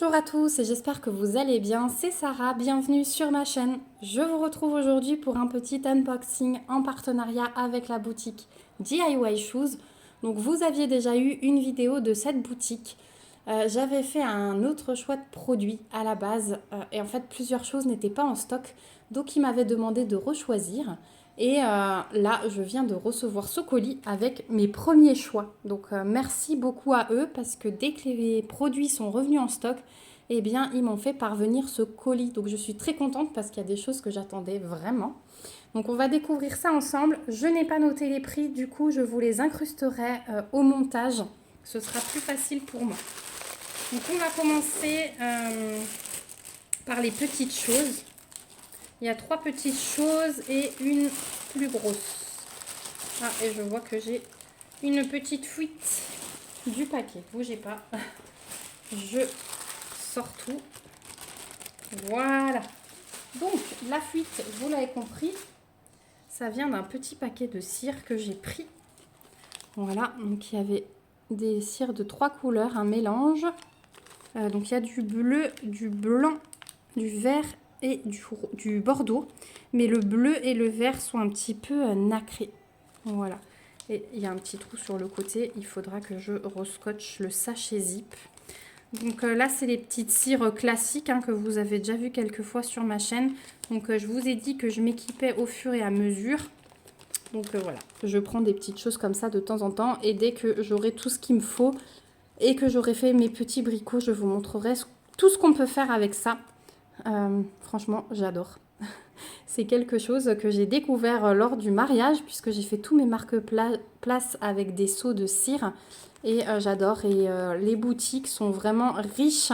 Bonjour à tous et j'espère que vous allez bien, c'est Sarah, bienvenue sur ma chaîne. Je vous retrouve aujourd'hui pour un petit unboxing en partenariat avec la boutique DIY Shoes. Donc vous aviez déjà eu une vidéo de cette boutique. J'avais fait un autre choix de produit à la base et en fait plusieurs choses n'étaient pas en stock. Donc ils m'avaient demandé de rechoisir. Et là, je viens de recevoir ce colis avec mes premiers choix. Donc merci beaucoup à eux parce que dès que les produits sont revenus en stock, eh bien, ils m'ont fait parvenir ce colis. Donc je suis très contente parce qu'il y a des choses que j'attendais vraiment. Donc on va découvrir ça ensemble. Je n'ai pas noté les prix, du coup je vous les incrusterai au montage. Ce sera plus facile pour moi. Donc on va commencer par les petites choses. Il y a 3 petites choses et une plus grosse. Ah, et je vois que j'ai une petite fuite du paquet. Bougez pas. Je sors tout. Voilà. Donc, la fuite, vous l'avez compris, ça vient d'un petit paquet de cire que j'ai pris. Voilà, donc il y avait des cires de 3 couleurs, un mélange. Donc il y a du bleu, du blanc, du vert et du bordeaux. Mais le bleu et le vert sont un petit peu nacrés. Voilà. Et il y a un petit trou sur le côté. Il faudra que je rescotche le sachet zip. Donc là, c'est les petites cires classiques que vous avez déjà vu quelques fois sur ma chaîne. Donc je vous ai dit que je m'équipais au fur et à mesure. Donc voilà, je prends des petites choses comme ça de temps en temps. Et dès que j'aurai tout ce qu'il me faut et que j'aurai fait mes petits bricots, je vous montrerai tout ce qu'on peut faire avec ça. Franchement, j'adore. C'est quelque chose que j'ai découvert lors du mariage puisque j'ai fait tous mes marque-places avec des seaux de cire et j'adore. Et les boutiques sont vraiment riches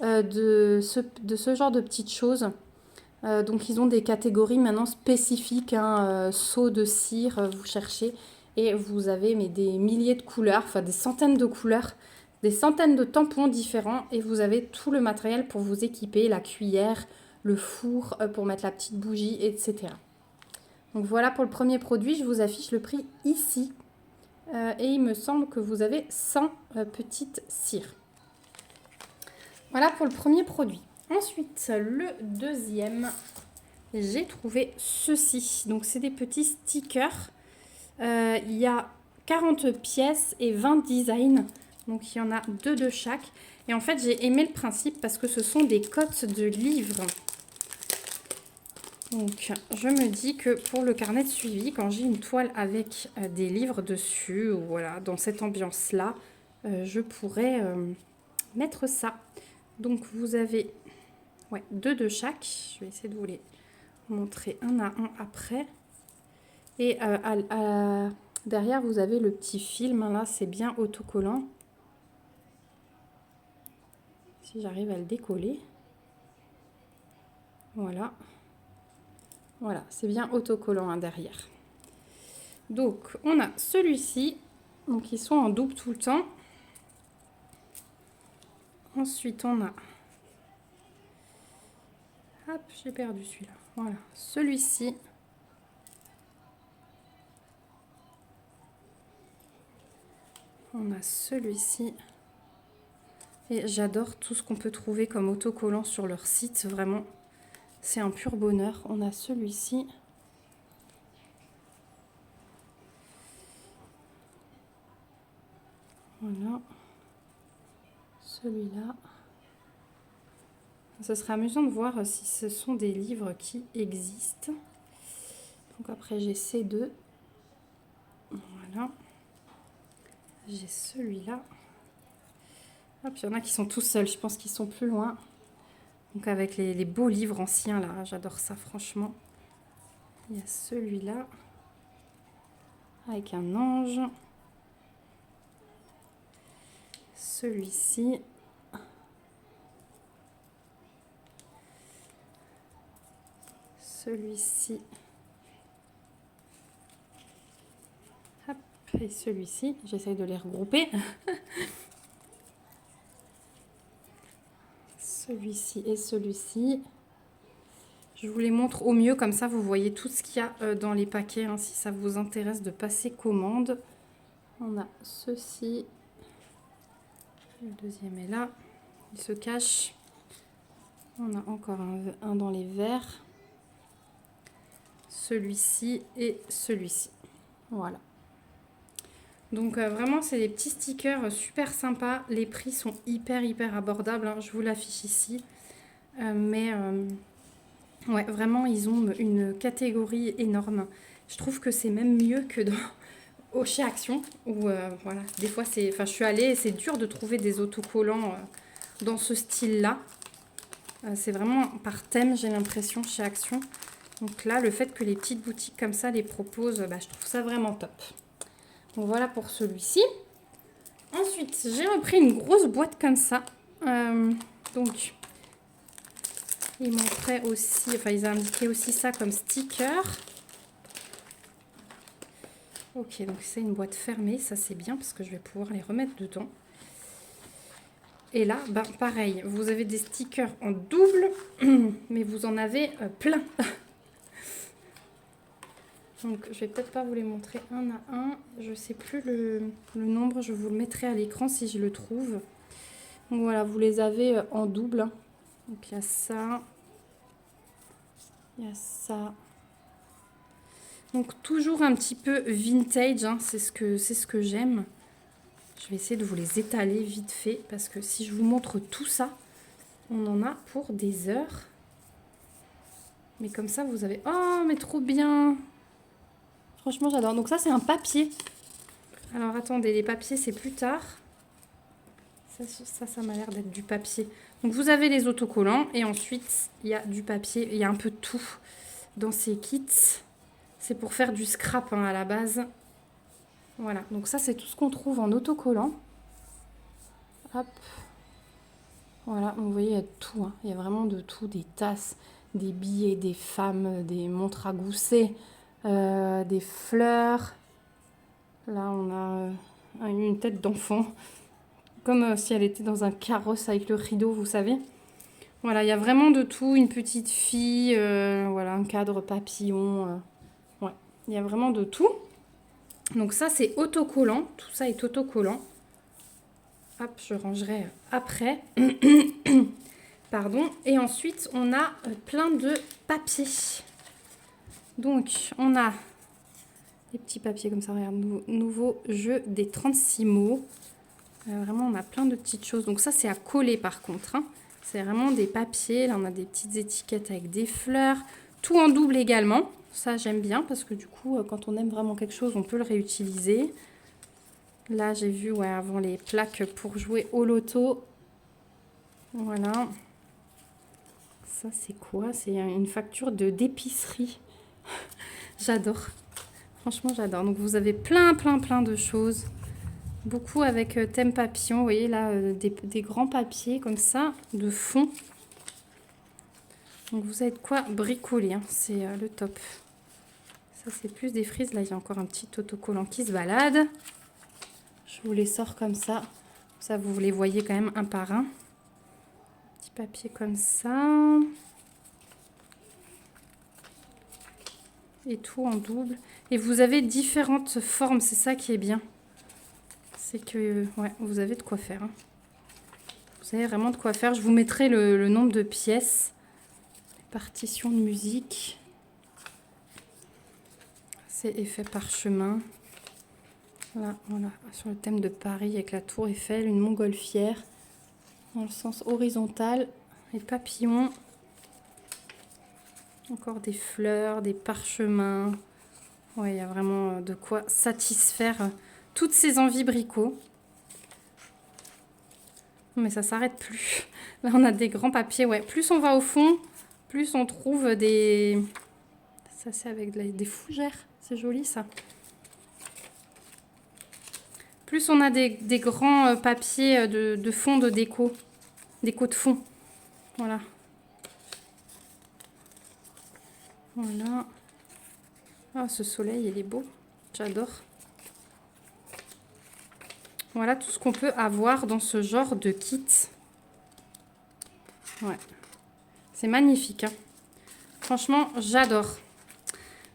de ce genre de petites choses. Donc ils ont des catégories maintenant spécifiques, seaux de cire, vous cherchez et vous avez des milliers de couleurs, enfin des centaines de couleurs, des centaines de tampons différents et vous avez tout le matériel pour vous équiper, la cuillère, le four pour mettre la petite bougie, etc. Donc voilà pour le premier produit, je vous affiche le prix ici. Et il me semble que vous avez 100 petites cires. Voilà pour le premier produit. Ensuite, le deuxième, j'ai trouvé ceci. Donc c'est des petits stickers. Il y a 40 pièces et 20 designs. Donc il y en a 2 de chaque. Et en fait, j'ai aimé le principe parce que ce sont des cotes de livres. Donc, je me dis que pour le carnet de suivi, quand j'ai une toile avec des livres dessus, ou voilà, dans cette ambiance-là, je pourrais mettre ça. Donc, vous avez 2 de chaque. Je vais essayer de vous les montrer un à un après. Et derrière, vous avez le petit film. Là, c'est bien autocollant. Si j'arrive à le décoller. Voilà. Voilà, c'est bien autocollant derrière. Donc, on a celui-ci. Donc, ils sont en double tout le temps. Ensuite, on a... Hop, j'ai perdu celui-là. Voilà, celui-ci. On a celui-ci. Et j'adore tout ce qu'on peut trouver comme autocollant sur leur site. Vraiment, c'est un pur bonheur. On a celui-ci. Voilà. Celui-là. Ce serait amusant de voir si ce sont des livres qui existent. Donc après, j'ai ces deux. Voilà. J'ai celui-là. Hop, il y en a qui sont tout seuls. Je pense qu'ils sont plus loin. Donc avec les beaux livres anciens là. J'adore ça, franchement. Il y a celui-là. Avec un ange. Celui-ci. Celui-ci. Hop, et celui-ci. J'essaye de les regrouper. Celui-ci et celui-ci. Je vous les montre au mieux, comme ça vous voyez tout ce qu'il y a dans les paquets, si ça vous intéresse de passer commande. On a ceci. Le deuxième est là. il se cache. On a encore un dans les verts. Celui-ci et celui-ci. Voilà. Donc vraiment, c'est des petits stickers super sympas. Les prix sont hyper abordables, hein. Je vous l'affiche ici. Ouais, vraiment, ils ont une catégorie énorme. Je trouve que c'est même mieux que chez Action. Où, voilà, des fois, je suis allée et c'est dur de trouver des autocollants dans ce style-là. C'est vraiment par thème, j'ai l'impression, chez Action. Donc là, le fait que les petites boutiques comme ça les proposent, je trouve ça vraiment top. Donc voilà pour celui-ci. Ensuite, j'ai repris une grosse boîte comme ça. Donc, ils montraient aussi, enfin ils indiquaient aussi ça comme sticker. Ok, donc c'est une boîte fermée, ça c'est bien parce que je vais pouvoir les remettre dedans. Et là, pareil, vous avez des stickers en double, mais vous en avez plein. Donc je vais peut-être pas vous les montrer un à un. Je sais plus le nombre, je vous le mettrai à l'écran si je le trouve. Donc voilà, vous les avez en double. Donc il y a ça. Il y a ça. Donc toujours un petit peu vintage, hein, c'est ce que j'aime. Je vais essayer de vous les étaler vite fait parce que si je vous montre tout ça, on en a pour des heures. Mais comme ça, vous avez... Oh, mais trop bien! Franchement, j'adore. Donc ça, c'est un papier. Alors, attendez, les papiers, c'est plus tard. Ça m'a l'air d'être du papier. Donc, vous avez les autocollants et ensuite, il y a du papier. Il y a un peu de tout dans ces kits. C'est pour faire du scrap hein, à la base. Voilà, donc ça, c'est tout ce qu'on trouve en autocollant. Hop. Voilà, donc vous voyez, il y a de tout. Hein. Il y a vraiment de tout. Des tasses, des billets, des femmes, des montres à gousset, des fleurs. Là, on a une tête d'enfant. Comme si elle était dans un carrosse avec le rideau, vous savez. Voilà, il y a vraiment de tout. Une petite fille, voilà, un cadre papillon. Ouais, il y a vraiment de tout. Donc ça, c'est autocollant. Tout ça est autocollant. Hop, je rangerai après. Pardon. Et ensuite, on a plein de papiers. Donc, on a des petits papiers comme ça. Regarde, nouveau jeu des 36 mots. Vraiment, on a plein de petites choses. Donc ça, c'est à coller par contre. Hein. C'est vraiment des papiers. Là, on a des petites étiquettes avec des fleurs. Tout en double également. Ça, j'aime bien parce que du coup, quand on aime vraiment quelque chose, on peut le réutiliser. Là, j'ai vu ouais, avant les plaques pour jouer au loto. Voilà. Ça, c'est quoi? C'est une facture d'épicerie. J'adore. Franchement, j'adore. Donc, vous avez plein de choses. Beaucoup avec thème papillon. Vous voyez là, des grands papiers comme ça, de fond. Donc, vous avez de quoi bricoler. Hein. C'est le top. Ça, c'est plus des frises. Là, il y a encore un petit autocollant qui se balade. Je vous les sors comme ça. Ça, vous les voyez quand même un par un. Petit papier comme ça. Et tout en double. Et vous avez différentes formes. C'est ça qui est bien. C'est que ouais, vous avez de quoi faire. Hein. Vous avez vraiment de quoi faire. Je vous mettrai le nombre de pièces. Partition de musique. C'est effet parchemin. Là, voilà, sur le thème de Paris avec la tour Eiffel, une montgolfière dans le sens horizontal, les papillons, encore des fleurs, des parchemins. Ouais, il y a vraiment de quoi satisfaire toutes ces envies bricot. Mais ça s'arrête plus. Là, on a des grands papiers. Ouais, plus on va au fond, plus on trouve des... Ça, c'est avec des fougères. C'est joli, ça. Plus on a des grands papiers de fond de déco de fond. Voilà. Voilà. Ah, ce soleil, il est beau. J'adore. Voilà tout ce qu'on peut avoir dans ce genre de kit. Ouais. C'est magnifique. Hein. Franchement, j'adore.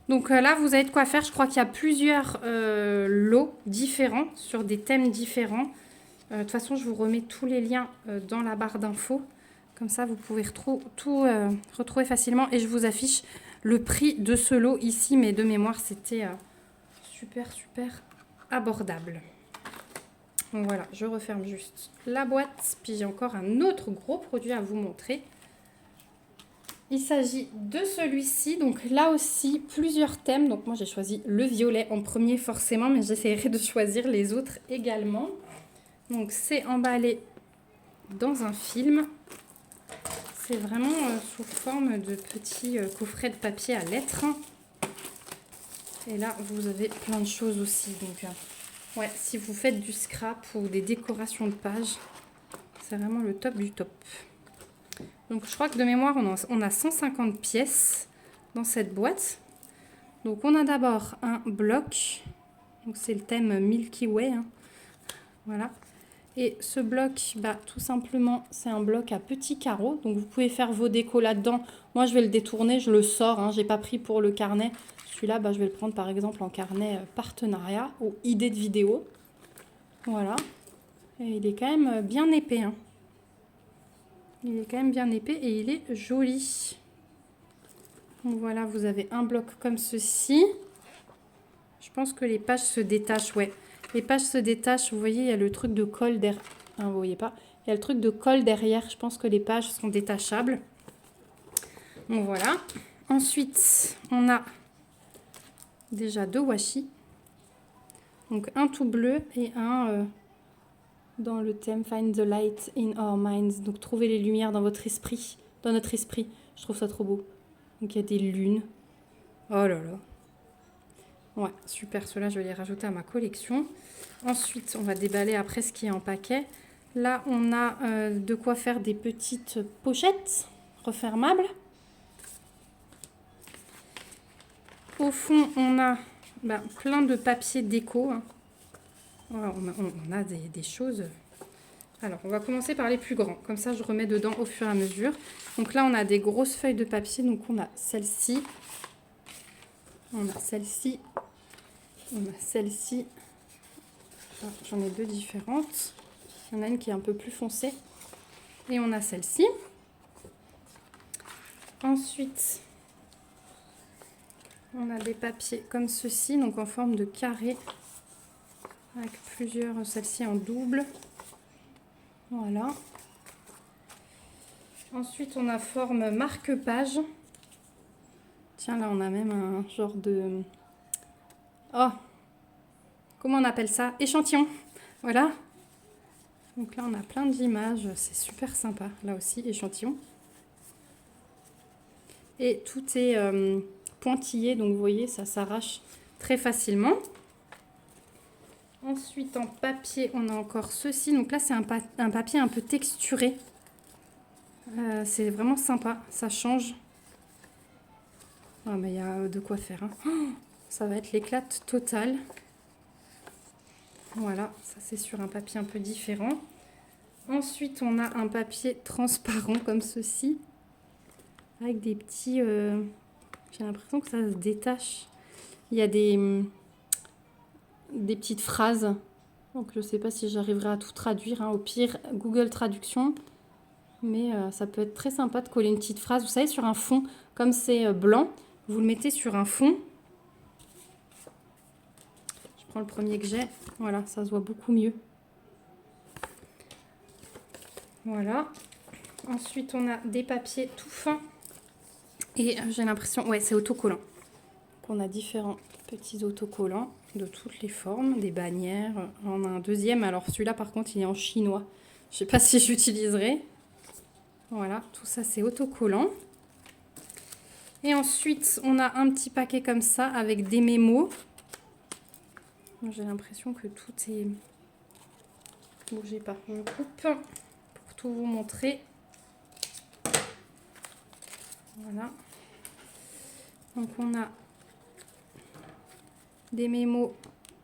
Donc là, vous avez de quoi faire. Je crois qu'il y a plusieurs lots différents sur des thèmes différents. De toute façon, je vous remets tous les liens dans la barre d'infos. Comme ça, vous pouvez tout retrouver facilement. Et je vous affiche le prix de ce lot ici. Mais de mémoire, c'était super abordable. Donc voilà, je referme juste la boîte. Puis j'ai encore un autre gros produit à vous montrer. Il s'agit de celui-ci. Donc là aussi, plusieurs thèmes. Donc moi, j'ai choisi le violet en premier forcément. Mais j'essaierai de choisir les autres également. Donc c'est emballé dans un film. C'est vraiment sous forme de petits coffrets de papier à lettres. Et là, vous avez plein de choses aussi. Donc, ouais, si vous faites du scrap ou des décorations de pages, c'est vraiment le top du top. Donc, je crois que de mémoire, on a 150 pièces dans cette boîte. Donc, on a d'abord un bloc. Donc, c'est le thème Milky Way. Hein. Voilà. Et ce bloc, bah, tout simplement, c'est un bloc à petits carreaux. Donc, vous pouvez faire vos décos là-dedans. Moi, je vais le détourner, je le sors. Hein. Je n'ai pas pris pour le carnet. Celui-là, bah, je vais le prendre, par exemple, en carnet partenariat ou idée de vidéo. Voilà. Et il est quand même bien épais. Hein. Il est quand même bien épais et il est joli. Donc, voilà, vous avez un bloc comme ceci. Je pense que les pages se détachent, ouais. Les pages se détachent, vous voyez, il y a le truc de colle derrière. Hein, vous voyez pas. Il y a le truc de colle derrière. Je pense que les pages sont détachables. Donc voilà. Ensuite, on a déjà 2 washi. Donc un tout bleu et un dans le thème Find the light in our minds. Donc trouver les lumières dans votre esprit. Dans notre esprit. Je trouve ça trop beau. Donc il y a des lunes. Oh là là. Ouais, super, ceux-là, je vais les rajouter à ma collection. Ensuite, on va déballer après ce qui est en paquet. Là, on a de quoi faire des petites pochettes refermables. Au fond, on a plein de papier déco. Hein. Voilà, on a des choses. Alors, on va commencer par les plus grands. Comme ça, je remets dedans au fur et à mesure. Donc là, on a des grosses feuilles de papier. Donc, on a celle-ci. On a celle-ci. On a celle-ci. Ah, j'en ai 2 différentes. Il y en a une qui est un peu plus foncée. Et on a celle-ci. Ensuite, on a des papiers comme ceci, donc en forme de carré. Avec plusieurs, celle-ci en double. Voilà. Ensuite, on a forme marque-page. Tiens, là, on a même un genre de... Oh, comment on appelle ça? Échantillon. Voilà. Donc là, on a plein d'images. C'est super sympa. Là aussi, échantillon. Et tout est pointillé. Donc, vous voyez, ça s'arrache très facilement. Ensuite, en papier, on a encore ceci. Donc là, c'est un papier un peu texturé. C'est vraiment sympa. Ça change. Ah, mais il y a de quoi faire. Hein. Oh, ça va être l'éclate totale. Voilà, ça c'est sur un papier un peu différent. Ensuite, on a un papier transparent comme ceci. Avec des petits... j'ai l'impression que ça se détache. Il y a des petites phrases. Donc, je ne sais pas si j'arriverai à tout traduire. Hein. Au pire, Google Traduction. Mais ça peut être très sympa de coller une petite phrase. Vous savez, sur un fond, comme c'est blanc, vous le mettez sur un fond. Je prends le premier que j'ai. Voilà, ça se voit beaucoup mieux. Voilà. Ensuite, on a des papiers tout fins. Et j'ai l'impression... Ouais, c'est autocollant. Donc, on a différents petits autocollants de toutes les formes. Des bannières. On a un deuxième. Alors, celui-là, par contre, il est en chinois. Je ne sais pas si j'utiliserai. Voilà, tout ça, c'est autocollant. Et ensuite, on a un petit paquet comme ça avec des mémos. J'ai l'impression que tout est... Bougez pas, je coupe pour tout vous montrer. Voilà. Donc, on a des mémos.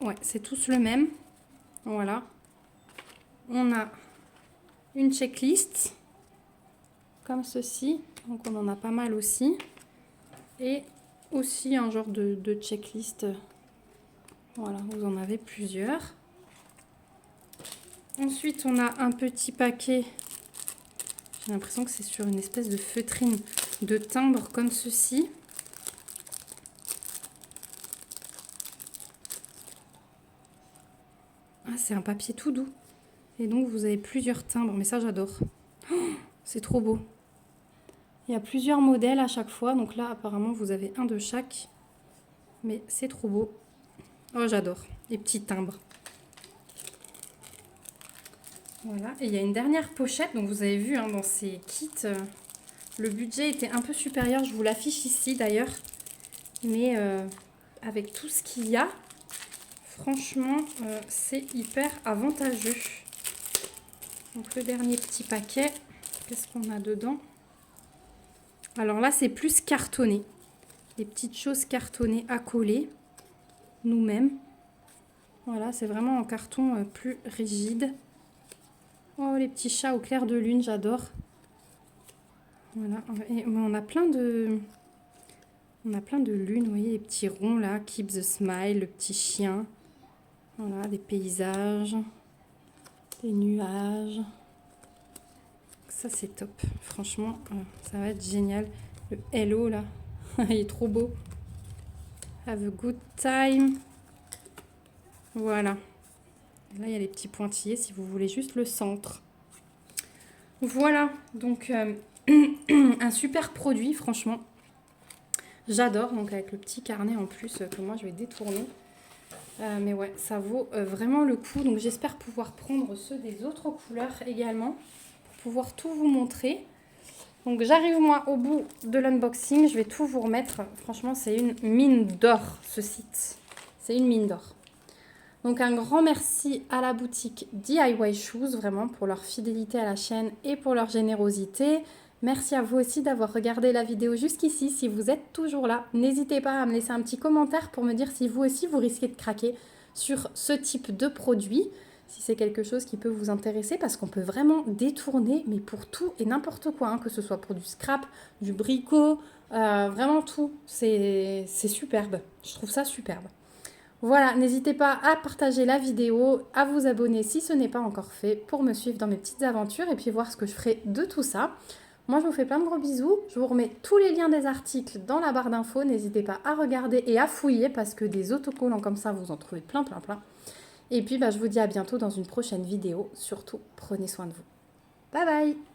Ouais, c'est tous le même. Voilà. On a une checklist comme ceci. Donc, on en a pas mal aussi. Et aussi un genre de checklist. Voilà, vous en avez plusieurs. Ensuite, on a un petit paquet. J'ai l'impression que c'est sur une espèce de feutrine de timbre comme ceci. Ah, c'est un papier tout doux. Et donc, vous avez plusieurs timbres. Mais ça, j'adore. Oh, c'est trop beau. Il y a plusieurs modèles à chaque fois. Donc là, apparemment, vous avez un de chaque. Mais c'est trop beau. Oh, j'adore. Les petits timbres. Voilà. Et il y a une dernière pochette. Donc, vous avez vu hein, dans ces kits, le budget était un peu supérieur. Je vous l'affiche ici d'ailleurs. Mais avec tout ce qu'il y a, franchement, c'est hyper avantageux. Donc, le dernier petit paquet. Qu'est-ce qu'on a dedans? Alors là, c'est plus cartonné. Des petites choses cartonnées à coller nous-mêmes. Voilà, c'est vraiment en carton plus rigide. Oh, les petits chats au clair de lune, j'adore. Voilà, et on a plein de lunes, vous voyez, les petits ronds là, Keep the Smile, le petit chien. Voilà, des paysages, des nuages. Ça, c'est top. Franchement, ça va être génial. Le hello là, il est trop beau. Have a good time. Voilà. Et là, il y a les petits pointillés si vous voulez juste le centre. Voilà, donc un super produit, franchement. J'adore, donc avec le petit carnet en plus que moi je vais détourner. Mais ouais, ça vaut vraiment le coup. Donc j'espère pouvoir prendre ceux des autres couleurs également pour pouvoir tout vous montrer. Donc j'arrive moi au bout de l'unboxing. Je vais tout vous remettre. Franchement, c'est une mine d'or ce site. C'est une mine d'or. Donc un grand merci à la boutique DIY Shoes, vraiment pour leur fidélité à la chaîne et pour leur générosité. Merci à vous aussi d'avoir regardé la vidéo jusqu'ici. Si vous êtes toujours là, n'hésitez pas à me laisser un petit commentaire pour me dire si vous aussi vous risquez de craquer sur ce type de produit. Si c'est quelque chose qui peut vous intéresser, parce qu'on peut vraiment détourner, mais pour tout et n'importe quoi, hein, que ce soit pour du scrap, du bricot, vraiment tout. C'est superbe, je trouve ça superbe. Voilà, n'hésitez pas à partager la vidéo, à vous abonner si ce n'est pas encore fait pour me suivre dans mes petites aventures et puis voir ce que je ferai de tout ça. Moi, je vous fais plein de gros bisous. Je vous remets tous les liens des articles dans la barre d'infos. N'hésitez pas à regarder et à fouiller parce que des autocollants comme ça, vous en trouvez plein. Et puis, je vous dis à bientôt dans une prochaine vidéo. Surtout, prenez soin de vous. Bye bye!